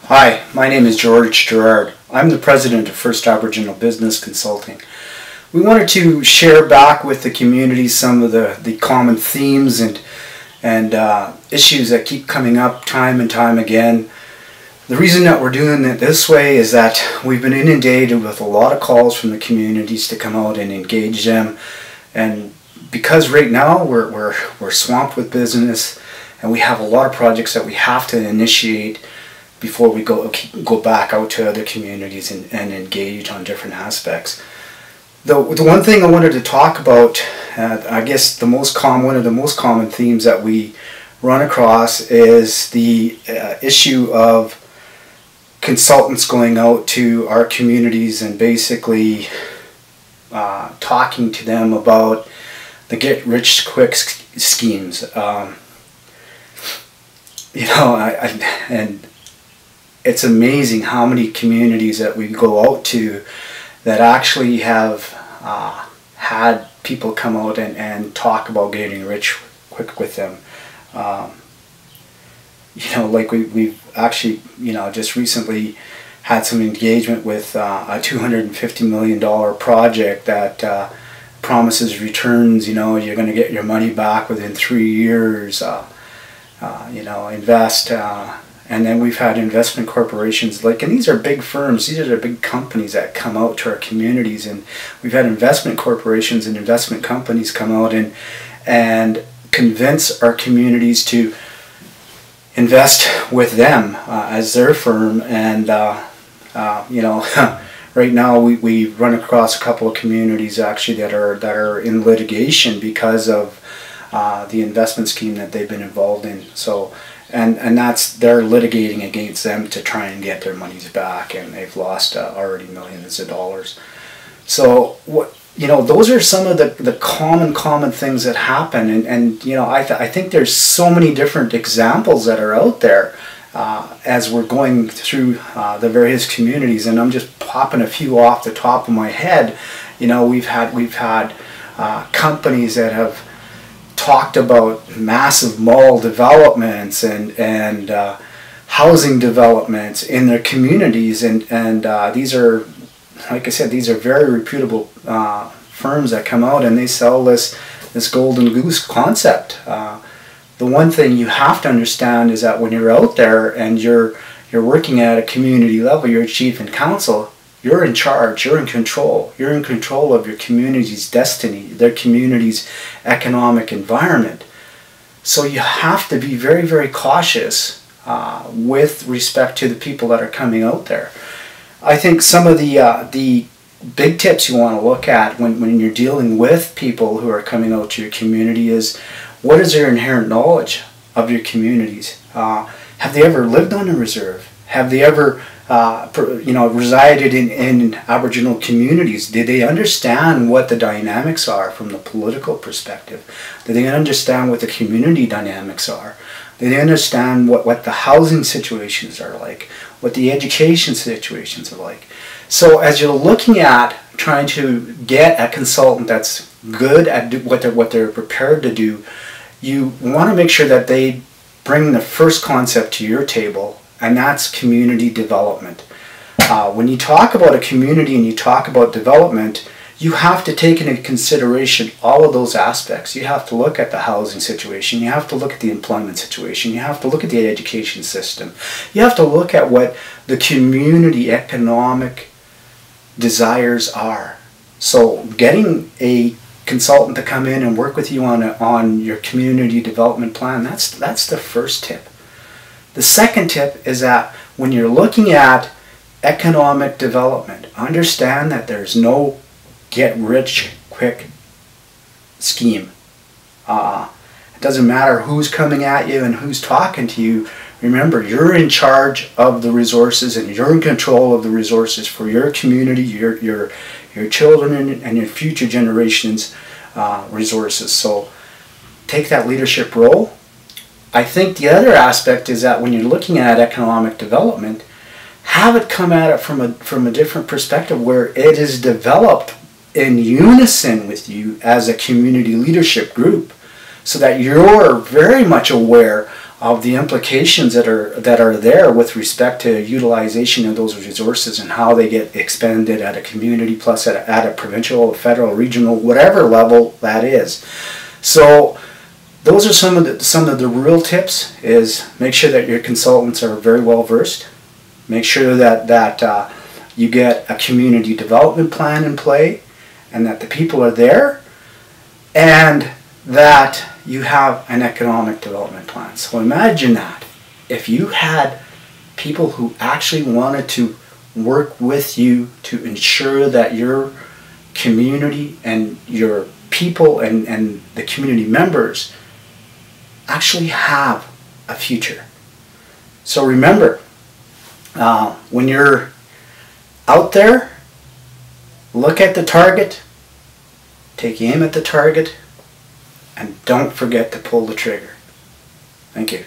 Hi, my name is George Gerard. I'm the president of First Aboriginal Business Consulting. We wanted to share back with the community some of the common themes and issues that keep coming up time and time again. The reason that we're doing it this way is that we've been inundated with a lot of calls from the communities to come out and engage them, and because right now we're swamped with business and we have a lot of projects that we have to initiate before we go back out to other communities and engage on different aspects. The one thing I wanted to talk about, I guess one of the most common themes that we run across is the issue of consultants going out to our communities and basically talking to them about the get-rich-quick schemes. And it's amazing how many communities that we go out to that actually have had people come out and talk about getting rich quick with them. Like we've actually, just recently had some engagement with a $250 million project that promises returns. You're going to get your money back within 3 years. Invest. And then we've had investment corporations, and these are big firms, these are the big companies that come out to our communities, and we've had investment corporations and investment companies come out and convince our communities to invest with them as their firm. And right now we run across a couple of communities actually that are in litigation because of the investment scheme that they've been involved in. So they're litigating against them to try and get their monies back, and they've lost already millions of dollars. So those are some of the common things that happen, and I think there's so many different examples that are out there as we're going through the various communities, and I'm just popping a few off the top of my head. We've had companies that have talked about massive mall developments and housing developments in their communities, and these are, like I said, these are very reputable firms that come out and they sell this golden goose concept. The one thing you have to understand is that when you're out there and you're working at a community level, you're a chief and council, you're in charge, you're in control of your community's destiny, their community's economic environment. So you have to be very, very cautious with respect to the people that are coming out there. I think some of the big tips you want to look at when you're dealing with people who are coming out to your community is, what is their inherent knowledge of your communities? Have they ever lived on a reserve? Have they ever resided in Aboriginal communities? Did they understand what the dynamics are from the political perspective? Do they understand what the community dynamics are? Do they understand what the housing situations are like? What the education situations are like? So as you're looking at trying to get a consultant that's good at what they're prepared to do, you want to make sure that they bring the first concept to your table, and that's community development. When you talk about a community and you talk about development, you have to take into consideration all of those aspects. You have to look at the housing situation, you have to look at the employment situation, you have to look at the education system, you have to look at what the community economic desires are. So getting a consultant to come in and work with you on your community development plan, that's the first tip. The second tip is that when you're looking at economic development, understand that there's no get-rich-quick scheme. It doesn't matter who's coming at you and who's talking to you. Remember, you're in charge of the resources and you're in control of the resources for your community, your children, and your future generations' resources. So take that leadership role. I think the other aspect is that when you're looking at economic development, have it come at it from a different perspective where it is developed in unison with you as a community leadership group, so that you're very much aware of the implications that are there with respect to utilization of those resources and how they get expended at a community plus at a provincial, federal, regional, whatever level that is. So those are some of the real tips. Is make sure that your consultants are very well versed. Make sure that you get a community development plan in play, and that the people are there, and that you have an economic development plan. So imagine that. If you had people who actually wanted to work with you to ensure that your community and your people and the community members actually have a future. So remember, when you're out there, look at the target, take aim at the target, and don't forget to pull the trigger. Thank you.